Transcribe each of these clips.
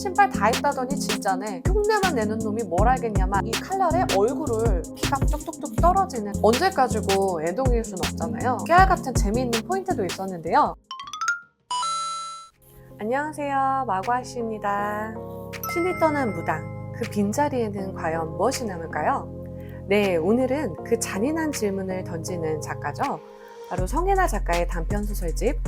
신발 다 입다더니 진짜네. 흉내만 내는 놈이 뭘 알겠냐만 이 칼날에 얼굴을 피가 뚝뚝뚝 떨어지는, 언제 가지고 애동일 순 없잖아요. 깨알같은 재미있는 포인트도 있었는데요. 안녕하세요, 마구아씨입니다. 신이 떠난 무당, 그 빈자리에는 과연 무엇이 남을까요? 네, 오늘은 그 잔인한 질문을 던지는 작가죠. 바로 성혜나 작가의 단편소설집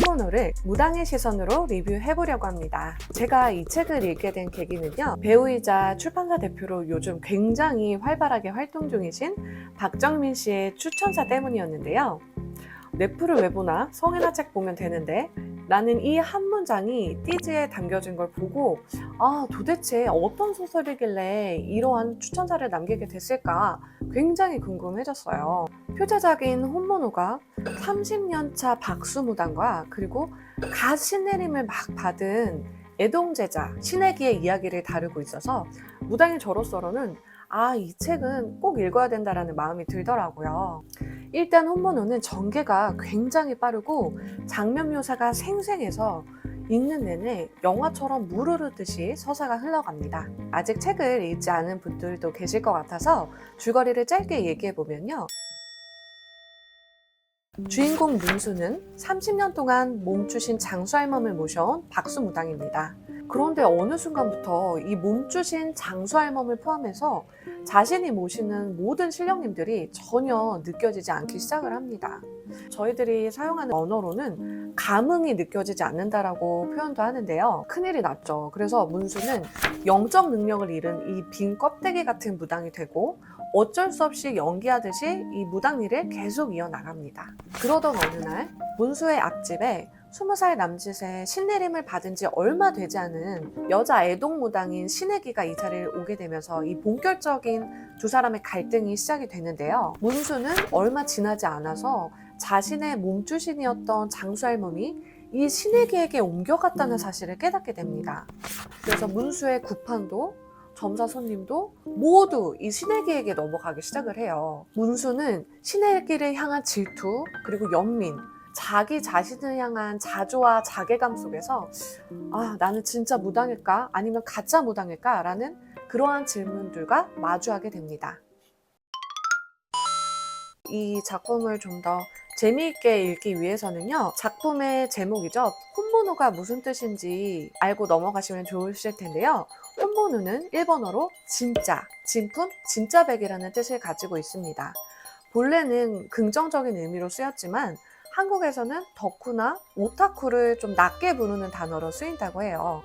혼모노를 무당의 시선으로 리뷰해보려고 합니다. 제가 이 책을 읽게 된 계기는요, 배우이자 출판사 대표로 요즘 굉장히 활발하게 활동 중이신 박정민 씨의 추천사 때문이었는데요. 넷플을 왜 보나? 성혜나 책 보면 되는데, 나는 이 한 문장이 띠지에 담겨진 걸 보고 도대체 어떤 소설이길래 이러한 추천사를 남기게 됐을까 굉장히 궁금해졌어요. 표제작인 혼모노가 30년차 박수무당과 그리고 갓 신내림을 막 받은 애동제자 신애기의 이야기를 다루고 있어서 무당인 저로서는 이 책은 꼭 읽어야 된다라는 마음이 들더라고요. 일단 혼모노는 전개가 굉장히 빠르고 장면 묘사가 생생해서 읽는 내내 영화처럼 물 흐르듯이 서사가 흘러갑니다. 아직 책을 읽지 않은 분들도 계실 것 같아서 줄거리를 짧게 얘기해보면요. 주인공 문수는 30년 동안 몸주신 장수할멈을 모셔온 박수무당입니다. 그런데 어느 순간부터 이 몸주신 장수할멈을 포함해서 자신이 모시는 모든 신령님들이 전혀 느껴지지 않기 시작을 합니다. 저희들이 사용하는 언어로는 감흥이 느껴지지 않는다라고 표현도 하는데요. 큰일이 났죠. 그래서 문수는 영적 능력을 잃은 이 빈 껍데기 같은 무당이 되고 어쩔 수 없이 연기하듯이 이 무당 일을 계속 이어나갑니다. 그러던 어느 날 문수의 앞집에 20살 남짓의 신내림을 받은 지 얼마 되지 않은 여자 애동무당인 신애기가 이 자리를 오게 되면서 이 본격적인 두 사람의 갈등이 시작이 되는데요. 문수는 얼마 지나지 않아서 자신의 몸주신이었던 장수할멈이 이 신애기에게 옮겨갔다는 사실을 깨닫게 됩니다. 그래서 문수의 구판도 점사 손님도 모두 이 신애기에게 넘어가기 시작을 해요. 문수는 신애기를 향한 질투 그리고 연민, 자기 자신을 향한 자조와 자괴감 속에서 나는 진짜 무당일까? 아니면 가짜 무당일까? 라는 그러한 질문들과 마주하게 됩니다. 이 작품을 좀 더 재미있게 읽기 위해서는요, 작품의 제목이죠. 혼모노가 무슨 뜻인지 알고 넘어가시면 좋으실 텐데요. 혼모노는 일본어로 진짜, 진품, 진짜백이라는 뜻을 가지고 있습니다. 본래는 긍정적인 의미로 쓰였지만 한국에서는 덕후나 오타쿠를 좀 낮게 부르는 단어로 쓰인다고 해요.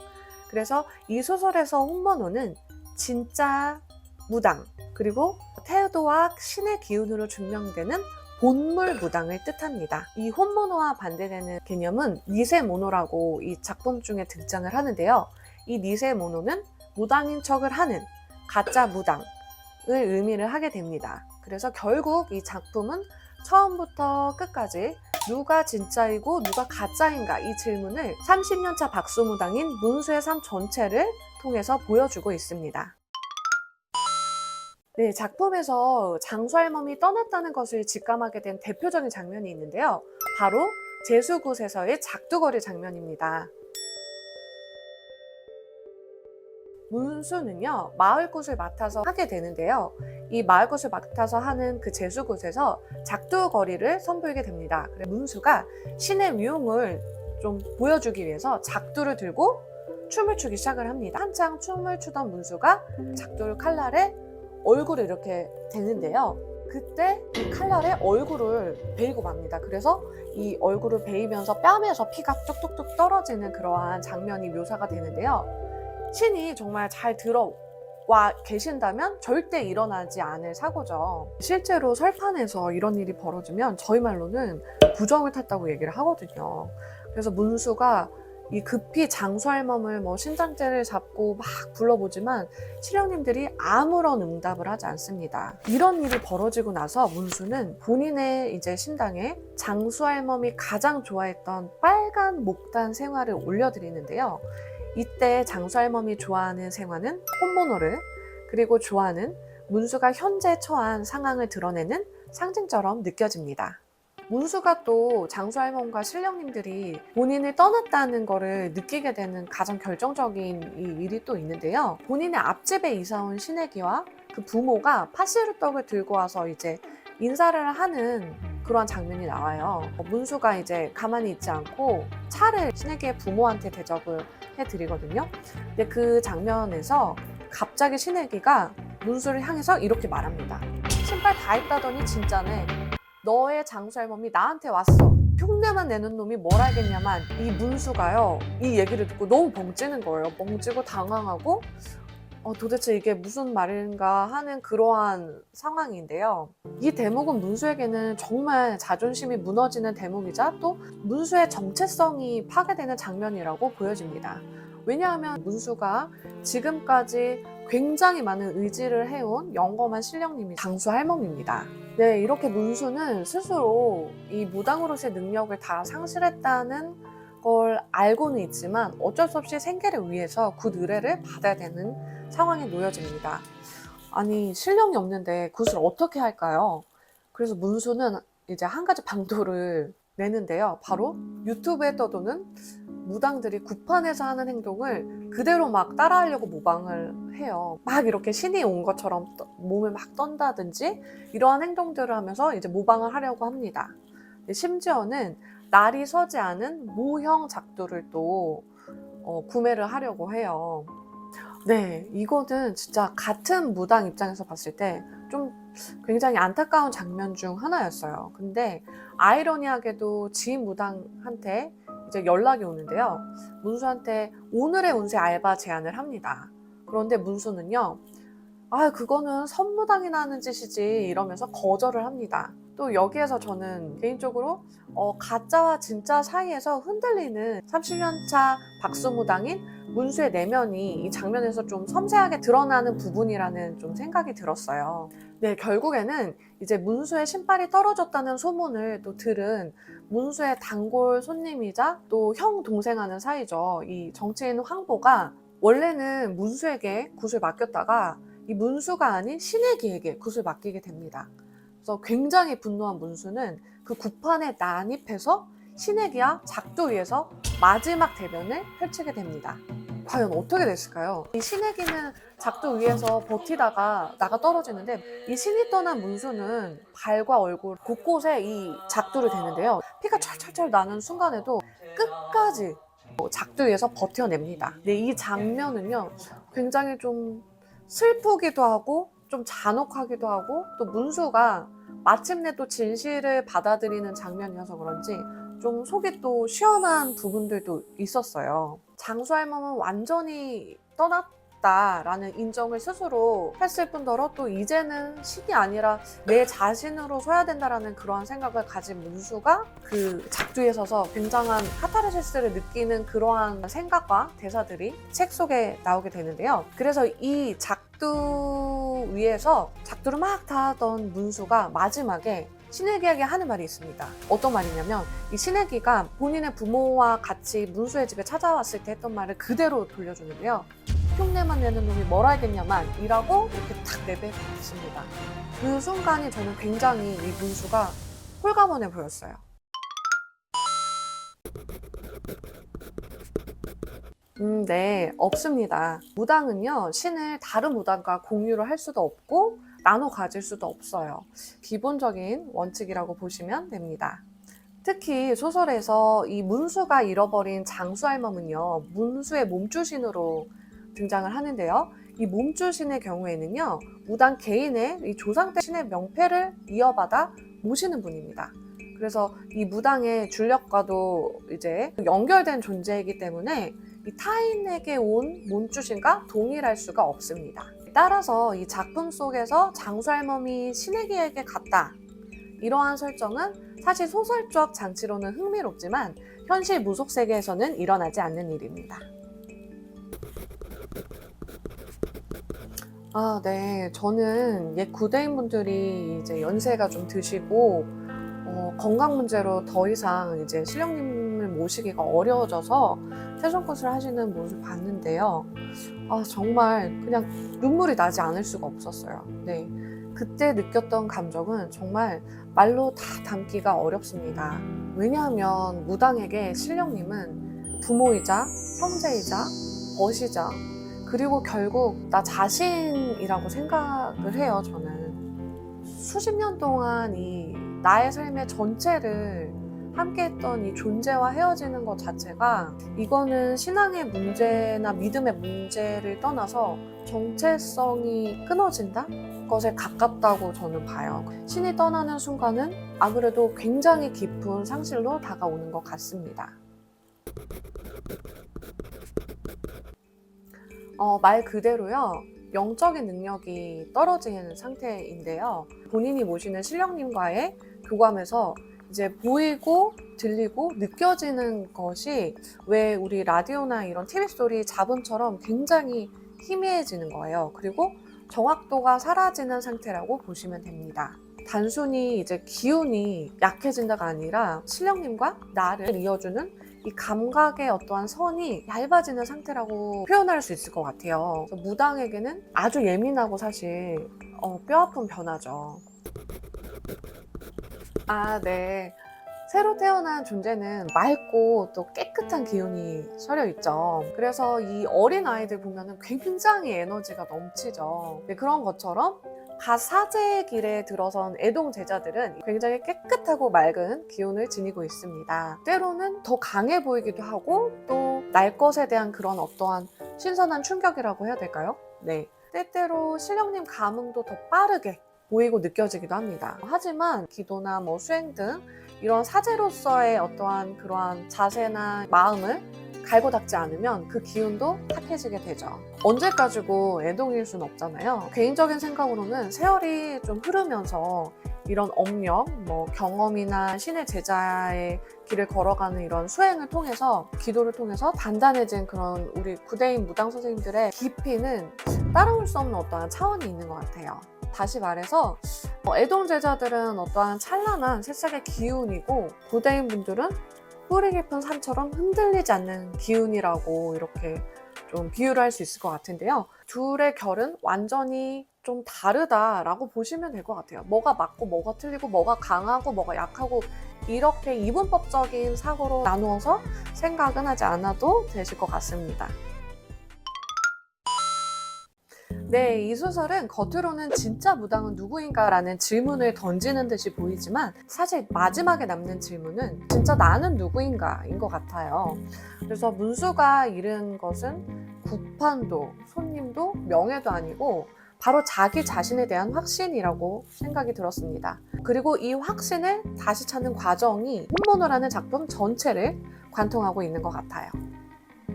그래서 이 소설에서 혼모노는 진짜 무당, 그리고 태도와 신의 기운으로 증명되는 본물 무당을 뜻합니다. 이 혼모노와 반대되는 개념은 니세모노라고 이 작품 중에 등장을 하는데요. 이 니세모노는 무당인 척을 하는 가짜 무당을 의미를 하게 됩니다. 그래서 결국 이 작품은 처음부터 끝까지 누가 진짜이고 누가 가짜인가 이 질문을 30년차 박수무당인 문수의 삶 전체를 통해서 보여주고 있습니다. 네, 작품에서 장수할멈이 떠났다는 것을 직감하게 된 대표적인 장면이 있는데요. 바로 제수굿에서의 작두거리 장면입니다. 문수는요, 마을굿을 맡아서 하게 되는데요. 이 마을굿을 맡아서 하는 그 제수굿에서 작두거리를 선보이게 됩니다. 그래서 문수가 신의 위용을 좀 보여주기 위해서 작두를 들고 춤을 추기 시작을 합니다. 한창 춤을 추던 문수가 작두를 칼날에 얼굴을 이렇게 대는데요. 그때 이 칼날에 얼굴을 베이고 맙니다. 그래서 이 얼굴을 베이면서 뺨에서 피가 뚝뚝뚝 떨어지는 그러한 장면이 묘사가 되는데요. 신이 정말 잘 들어와 계신다면 절대 일어나지 않을 사고죠. 실제로 설판에서 이런 일이 벌어지면 저희 말로는 부정을 탔다고 얘기를 하거든요. 그래서 문수가 이 급히 장수할멈을 신장제를 잡고 막 불러보지만 신령님들이 아무런 응답을 하지 않습니다. 이런 일이 벌어지고 나서 문수는 본인의 이제 신당에 장수할멈이 가장 좋아했던 빨간 목단 생화를 올려드리는데요. 이때 장수할멈이 좋아하는 생화는 혼모노를, 그리고 좋아하는 문수가 현재 처한 상황을 드러내는 상징처럼 느껴집니다. 문수가 또 장수 할멈과 신령님들이 본인을 떠났다는 거를 느끼게 되는 가장 결정적인 이 일이 또 있는데요. 본인의 앞집에 이사온 신혜기와 그 부모가 파시르떡을 들고 와서 이제 인사를 하는 그러한 장면이 나와요. 문수가 이제 가만히 있지 않고 차를 신혜기의 부모한테 대접을 해드리거든요. 근데 그 장면에서 갑자기 신혜기가 문수를 향해서 이렇게 말합니다. 신발 다 입다더니 진짜네. 너의 장수 할멈이 나한테 왔어. 흉내만 내는 놈이 뭘 알겠냐만 이 문수가요. 이 얘기를 듣고 너무 벙찌는 거예요. 벙찌고 당황하고 도대체 이게 무슨 말인가 하는 그러한 상황인데요. 이 대목은 문수에게는 정말 자존심이 무너지는 대목이자 또 문수의 정체성이 파괴되는 장면이라고 보여집니다. 왜냐하면 문수가 지금까지 굉장히 많은 의지를 해온 영검한 신령님이 장수 할멈입니다. 네, 이렇게 문수는 스스로 이 무당으로서의 능력을 다 상실했다는 걸 알고는 있지만 어쩔 수 없이 생계를 위해서 굿 의뢰를 받아야 되는 상황에 놓여집니다. 아니, 신령이 없는데 굿을 어떻게 할까요? 그래서 문수는 이제 한 가지 방도를 내는데요. 바로 유튜브에 떠도는 무당들이 굿판에서 하는 행동을 그대로 막 따라하려고 모방을 해요. 막 이렇게 신이 온 것처럼 몸을 막 떤다든지 이러한 행동들을 하면서 이제 모방을 하려고 합니다. 심지어는 날이 서지 않은 모형 작두를 또 구매를 하려고 해요. 네, 이거는 진짜 같은 무당 입장에서 봤을 때 좀 굉장히 안타까운 장면 중 하나였어요. 근데 아이러니하게도 지인 무당한테 이제 연락이 오는데요. 문수한테 오늘의 운세 알바 제안을 합니다. 그런데 문수는요, 그거는 선무당이나 하는 짓이지 이러면서 거절을 합니다. 또 여기에서 저는 개인적으로 가짜와 진짜 사이에서 흔들리는 30년차 박수무당인 문수의 내면이 이 장면에서 좀 섬세하게 드러나는 부분이라는 좀 생각이 들었어요. 네, 결국에는 이제 문수의 신발이 떨어졌다는 소문을 또 들은 문수의 단골 손님이자 또 형 동생하는 사이죠. 이 정치인 황보가 원래는 문수에게 굿을 맡겼다가 이 문수가 아닌 신혜기에게 굿을 맡기게 됩니다. 그래서 굉장히 분노한 문수는 그 굿판에 난입해서 신혜기와 작두 위에서 마지막 대변을 펼치게 됩니다. 과연 어떻게 됐을까요? 이 신혜기는 작두 위에서 버티다가 나가 떨어지는데 이 신이 떠난 문수는 발과 얼굴 곳곳에 이 작두를 대는데요. 피가 철철철 나는 순간에도 끝까지 작두 위에서 버텨냅니다. 근데 이 장면은요, 굉장히 좀 슬프기도 하고 좀 잔혹하기도 하고 또 문수가 마침내 또 진실을 받아들이는 장면이어서 그런지 좀 속이 또 시원한 부분들도 있었어요. 장수 할멈은 완전히 떠났다라는 인정을 스스로 했을 뿐더러 또 이제는 신이 아니라 내 자신으로 서야 된다라는 그러한 생각을 가진 문수가 그 작두에 서서 굉장한 카타르시스를 느끼는 그러한 생각과 대사들이 책 속에 나오게 되는데요. 그래서 이 작두 위에서 작두를 막 타던 문수가 마지막에 신혜기에게 하는 말이 있습니다. 어떤 말이냐면 이 신혜기가 본인의 부모와 같이 문수의 집에 찾아왔을 때 했던 말을 그대로 돌려주는데요. 흉내만 내는 놈이 뭘 알겠냐만 이라고 이렇게 탁 내뱉습니다. 그 순간이 저는 굉장히 이 문수가 홀가분해 보였어요. 네, 없습니다. 무당은요, 신을 다른 무당과 공유를 할 수도 없고 나눠 가질 수도 없어요. 기본적인 원칙이라고 보시면 됩니다. 특히 소설에서 이 문수가 잃어버린 장수 할멈은요, 문수의 몸주신으로 등장을 하는데요. 이 몸주신의 경우에는요, 무당 개인의 이 조상때 신의 명패를 이어받아 모시는 분입니다. 그래서 이 무당의 줄력과도 이제 연결된 존재이기 때문에 이 타인에게 온 몸주신과 동일할 수가 없습니다. 따라서 이 작품 속에서 장수 할멈이 신혜기에게 갔다. 이러한 설정은 사실 소설적 장치로는 흥미롭지만 현실 무속 세계에서는 일어나지 않는 일입니다. 네. 저는 옛 구대인분들이 이제 연세가 좀 드시고 건강 문제로 더 이상 이제 신령님을 모시기가 어려워져서 태성굿을 하시는 모습을 봤는데요. 정말 그냥 눈물이 나지 않을 수가 없었어요. 네. 그때 느꼈던 감정은 정말 말로 다 담기가 어렵습니다. 왜냐하면 무당에게 신령님은 부모이자 형제이자 벗이자 그리고 결국 나 자신이라고 생각을 해요. 저는 수십 년 동안 이 나의 삶의 전체를 함께했던 이 존재와 헤어지는 것 자체가 이거는 신앙의 문제나 믿음의 문제를 떠나서 정체성이 끊어진다? 것에 가깝다고 저는 봐요. 신이 떠나는 순간은 아무래도 굉장히 깊은 상실로 다가오는 것 같습니다. 말 그대로요. 영적인 능력이 떨어지는 상태인데요. 본인이 모시는 신령님과의 교감에서 이제 보이고 들리고 느껴지는 것이 왜 우리 라디오나 이런 TV 소리 잡음처럼 굉장히 희미해지는 거예요. 그리고 정확도가 사라지는 상태라고 보시면 됩니다. 단순히 이제 기운이 약해진다가 아니라 신령님과 나를 이어주는 이 감각의 어떠한 선이 얇아지는 상태라고 표현할 수 있을 것 같아요. 무당에게는 아주 예민하고 사실 뼈아픈 변화죠. 네. 새로 태어난 존재는 맑고 또 깨끗한 기운이 서려 있죠. 그래서 이 어린 아이들 보면은 굉장히 에너지가 넘치죠. 그런 것처럼 갓 사제의 길에 들어선 애동 제자들은 굉장히 깨끗하고 맑은 기운을 지니고 있습니다. 때로는 더 강해 보이기도 하고 또 날 것에 대한 그런 어떠한 신선한 충격이라고 해야 될까요? 네. 때때로 신령님 감흥도 더 빠르게 보이고 느껴지기도 합니다. 하지만 기도나 수행 등 이런 사제로서의 어떠한 그러한 자세나 마음을 갈고 닦지 않으면 그 기운도 탁해지게 되죠. 언제까지고 애동일 수는 없잖아요. 개인적인 생각으로는 세월이 좀 흐르면서 이런 업력, 경험이나 신의 제자의 길을 걸어가는 이런 수행을 통해서 기도를 통해서 단단해진 그런 우리 구대인 무당 선생님들의 깊이는 따라올 수 없는 어떠한 차원이 있는 것 같아요. 다시 말해서 애동 제자들은 어떠한 찬란한 새싹의 기운이고 고대인 분들은 뿌리 깊은 산처럼 흔들리지 않는 기운이라고 이렇게 좀 비유를 할 수 있을 것 같은데요. 둘의 결은 완전히 좀 다르다라고 보시면 될 것 같아요. 뭐가 맞고 뭐가 틀리고 뭐가 강하고 뭐가 약하고 이렇게 이분법적인 사고로 나누어서 생각은 하지 않아도 되실 것 같습니다. 네, 이 소설은 겉으로는 진짜 무당은 누구인가 라는 질문을 던지는 듯이 보이지만 사실 마지막에 남는 질문은 진짜 나는 누구인가 인 것 같아요. 그래서 문수가 잃은 것은 구판도 손님도 명예도 아니고 바로 자기 자신에 대한 확신이라고 생각이 들었습니다. 그리고 이 확신을 다시 찾는 과정이 혼모노라는 작품 전체를 관통하고 있는 것 같아요.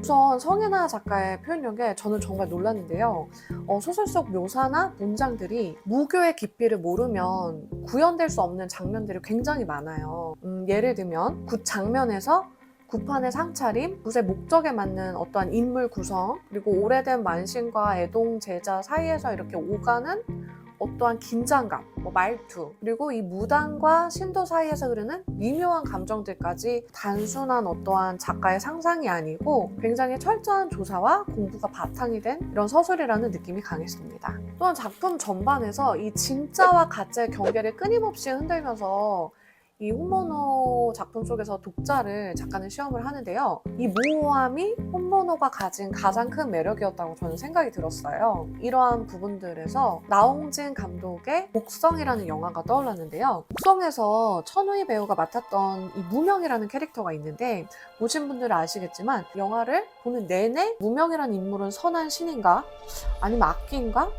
우선 성혜나 작가의 표현력에 저는 정말 놀랐는데요. 소설 속 묘사나 문장들이 무교의 깊이를 모르면 구현될 수 없는 장면들이 굉장히 많아요. 예를 들면 굿 장면에서 굿판의 상차림, 굿의 목적에 맞는 어떠한 인물 구성, 그리고 오래된 만신과 애동 제자 사이에서 이렇게 오가는 어떠한 긴장감, 말투, 그리고 이 무당과 신도 사이에서 흐르는 미묘한 감정들까지 단순한 어떠한 작가의 상상이 아니고 굉장히 철저한 조사와 공부가 바탕이 된 이런 서술이라는 느낌이 강했습니다. 또한 작품 전반에서 이 진짜와 가짜의 경계를 끊임없이 흔들면서 이 혼모노 작품 속에서 독자를 작가는 시험을 하는데요. 이 모호함이 혼모노가 가진 가장 큰 매력이었다고 저는 생각이 들었어요. 이러한 부분들에서 나홍진 감독의 목성이라는 영화가 떠올랐는데요. 목성에서 천우희 배우가 맡았던 이 무명이라는 캐릭터가 있는데 보신 분들은 아시겠지만 영화를 보는 내내 무명이라는 인물은 선한 신인가? 아니면 악귀인가?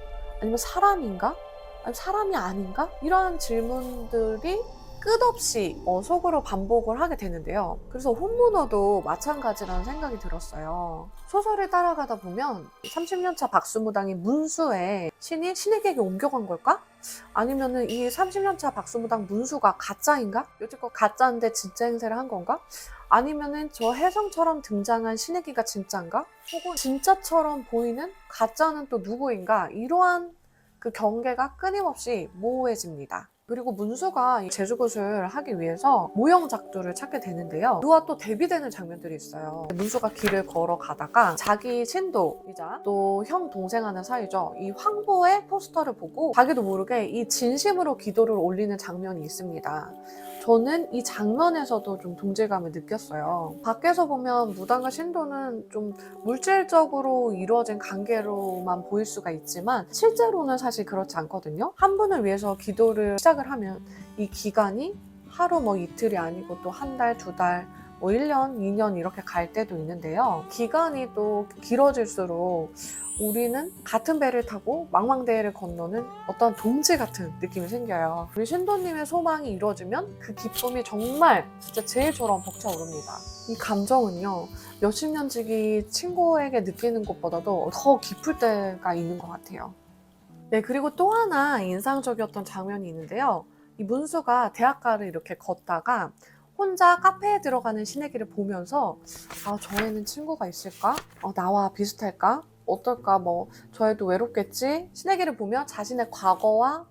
아니면 사람인가? 아니면 사람이 아닌가? 이러한 질문들이 끝없이 속으로 반복을 하게 되는데요. 그래서 혼모노도 마찬가지라는 생각이 들었어요. 소설을 따라가다 보면 30년차 박수무당인 문수의 신이 신에게 옮겨간 걸까? 아니면은 이 30년차 박수무당 문수가 가짜인가? 여태껏 가짜인데 진짜 행세를 한 건가? 아니면은 저 혜성처럼 등장한 신에게가 진짜인가? 혹은 진짜처럼 보이는 가짜는 또 누구인가? 이러한 그 경계가 끊임없이 모호해집니다. 그리고 문수가 이 제주굿을 하기 위해서 모형 작두를 찾게 되는데요. 그와 또 대비되는 장면들이 있어요. 문수가 길을 걸어가다가 자기 신도이자 또 형 동생하는 사이죠. 이 황보의 포스터를 보고 자기도 모르게 이 진심으로 기도를 올리는 장면이 있습니다. 저는 이 장면에서도 좀 동질감을 느꼈어요. 밖에서 보면 무당과 신도는 좀 물질적으로 이루어진 관계로만 보일 수가 있지만 실제로는 사실 그렇지 않거든요. 한 분을 위해서 기도를 시작을 하면 이 기간이 하루 이틀이 아니고 또 한 달, 두 달, 1년, 2년 이렇게 갈 때도 있는데요. 기간이 또 길어질수록 우리는 같은 배를 타고 망망대해를 건너는 어떤 동지 같은 느낌이 생겨요. 우리 신도님의 소망이 이루어지면 그 기쁨이 정말 진짜 제일처럼 벅차오릅니다. 이 감정은요, 몇십 년 지기 친구에게 느끼는 것보다도 더 깊을 때가 있는 것 같아요. 네, 그리고 또 하나 인상적이었던 장면이 있는데요. 이 문수가 대학가를 이렇게 걷다가 혼자 카페에 들어가는 신혜기를 보면서 저 애는 친구가 있을까? 나와 비슷할까? 어떨까? 저 애도 외롭겠지? 신혜기를 보며 자신의 과거와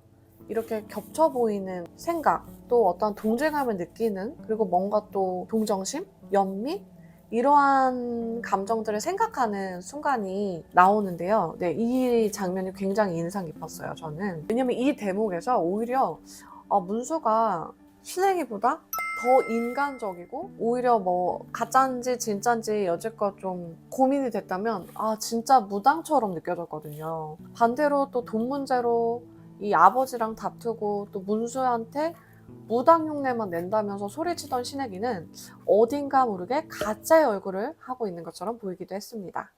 이렇게 겹쳐 보이는 생각, 또 어떤 동질감을 느끼는, 그리고 뭔가 또 동정심, 연민? 이러한 감정들을 생각하는 순간이 나오는데요. 네, 이 장면이 굉장히 인상 깊었어요, 저는. 왜냐면 이 대목에서 오히려 문수가 신혜기보다 더 인간적이고 오히려 가짜인지 진짜인지 여지껏 좀 고민이 됐다면 진짜 무당처럼 느껴졌거든요. 반대로 또 돈 문제로 이 아버지랑 다투고 또 문수한테 무당 흉내만 낸다면서 소리치던 신혜기는 어딘가 모르게 가짜의 얼굴을 하고 있는 것처럼 보이기도 했습니다.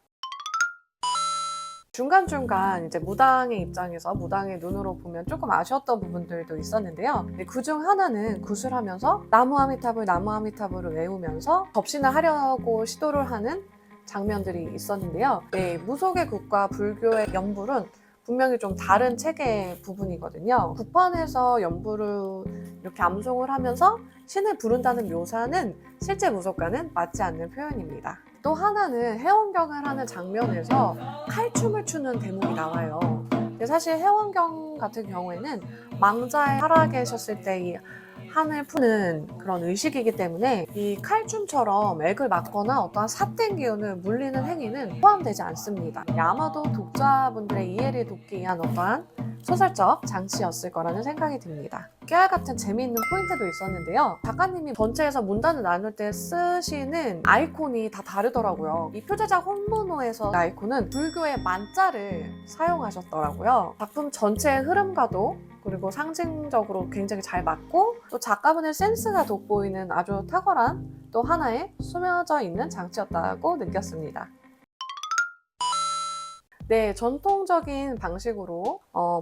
중간중간 이제 무당의 입장에서 무당의 눈으로 보면 조금 아쉬웠던 부분들도 있었는데요. 그중 하나는 굿을 하면서 나무 아미타불을 외우면서 접신을 하려고 시도를 하는 장면들이 있었는데요. 네, 무속의 굿과 불교의 연불은 분명히 좀 다른 체계의 부분이거든요. 국판에서 연불을 이렇게 암송을 하면서 신을 부른다는 묘사는 실제 무속과는 맞지 않는 표현입니다. 또 하나는 해원경을 하는 장면에서 칼춤을 추는 대목이 나와요. 근데 사실 해원경 같은 경우에는 망자에 살아계셨을 때 이 한을 푸는 그런 의식이기 때문에 이 칼춤처럼 액을 맞거나 어떠한 삿된 기운을 물리는 행위는 포함되지 않습니다. 아마도 독자분들의 이해를 돕기 위한 어떠한 소설적 장치였을 거라는 생각이 듭니다. 깨알같은 재미있는 포인트도 있었는데요. 작가님이 전체에서 문단을 나눌 때 쓰시는 아이콘이 다 다르더라고요. 이 표제작 혼문호에서 아이콘은 불교의 만자를 사용하셨더라고요. 작품 전체의 흐름과도 그리고 상징적으로 굉장히 잘 맞고 또 작가분의 센스가 돋보이는 아주 탁월한 또 하나의 숨어져 있는 장치였다고 느꼈습니다. 네, 전통적인 방식으로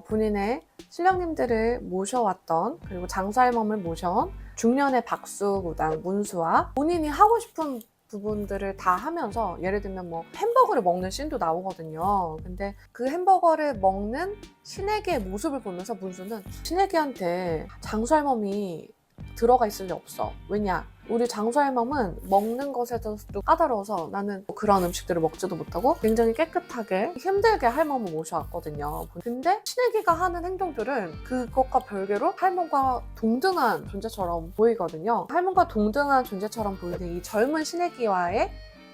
본인의 신령님들을 모셔왔던 그리고 장수할멈을 모셔온 중년의 박수 무당 문수와 본인이 하고 싶은 부분들을 다 하면서 예를 들면 햄버거를 먹는 씬도 나오거든요. 근데 그 햄버거를 먹는 신혜기의 모습을 보면서 문수는 신혜기한테 장수할멈이 들어가 있을 리 없어. 왜냐? 우리 장수할멈은 먹는 것에서도 까다로워서 나는 그런 음식들을 먹지도 못하고 굉장히 깨끗하게 힘들게 할멈을 모셔왔거든요. 근데 신혜기가 하는 행동들은 그것과 별개로 할멈과 동등한 존재처럼 보이거든요. 할멈과 동등한 존재처럼 보이는 이 젊은 신혜기와의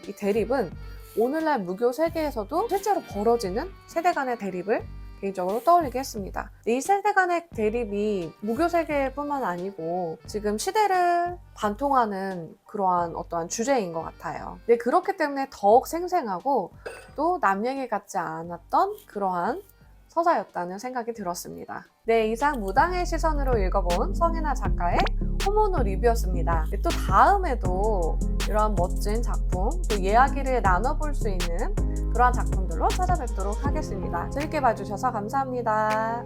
이 대립은 오늘날 무교 세계에서도 실제로 벌어지는 세대 간의 대립을 개인적으로 떠올리게 했습니다. 이 세대 간의 대립이 무교 세계뿐만 아니고 지금 시대를 관통하는 그러한 어떠한 주제인 것 같아요. 네, 그렇기 때문에 더욱 생생하고 또 남 얘기 같지 않았던 그러한 서사였다는 생각이 들었습니다. 네, 이상 무당의 시선으로 읽어본 성혜나 작가의 호모노 리뷰였습니다. 또 다음에도 이러한 멋진 작품, 또 이야기를 나눠볼 수 있는 그러한 작품들로 찾아뵙도록 하겠습니다. 재밌게 봐주셔서 감사합니다.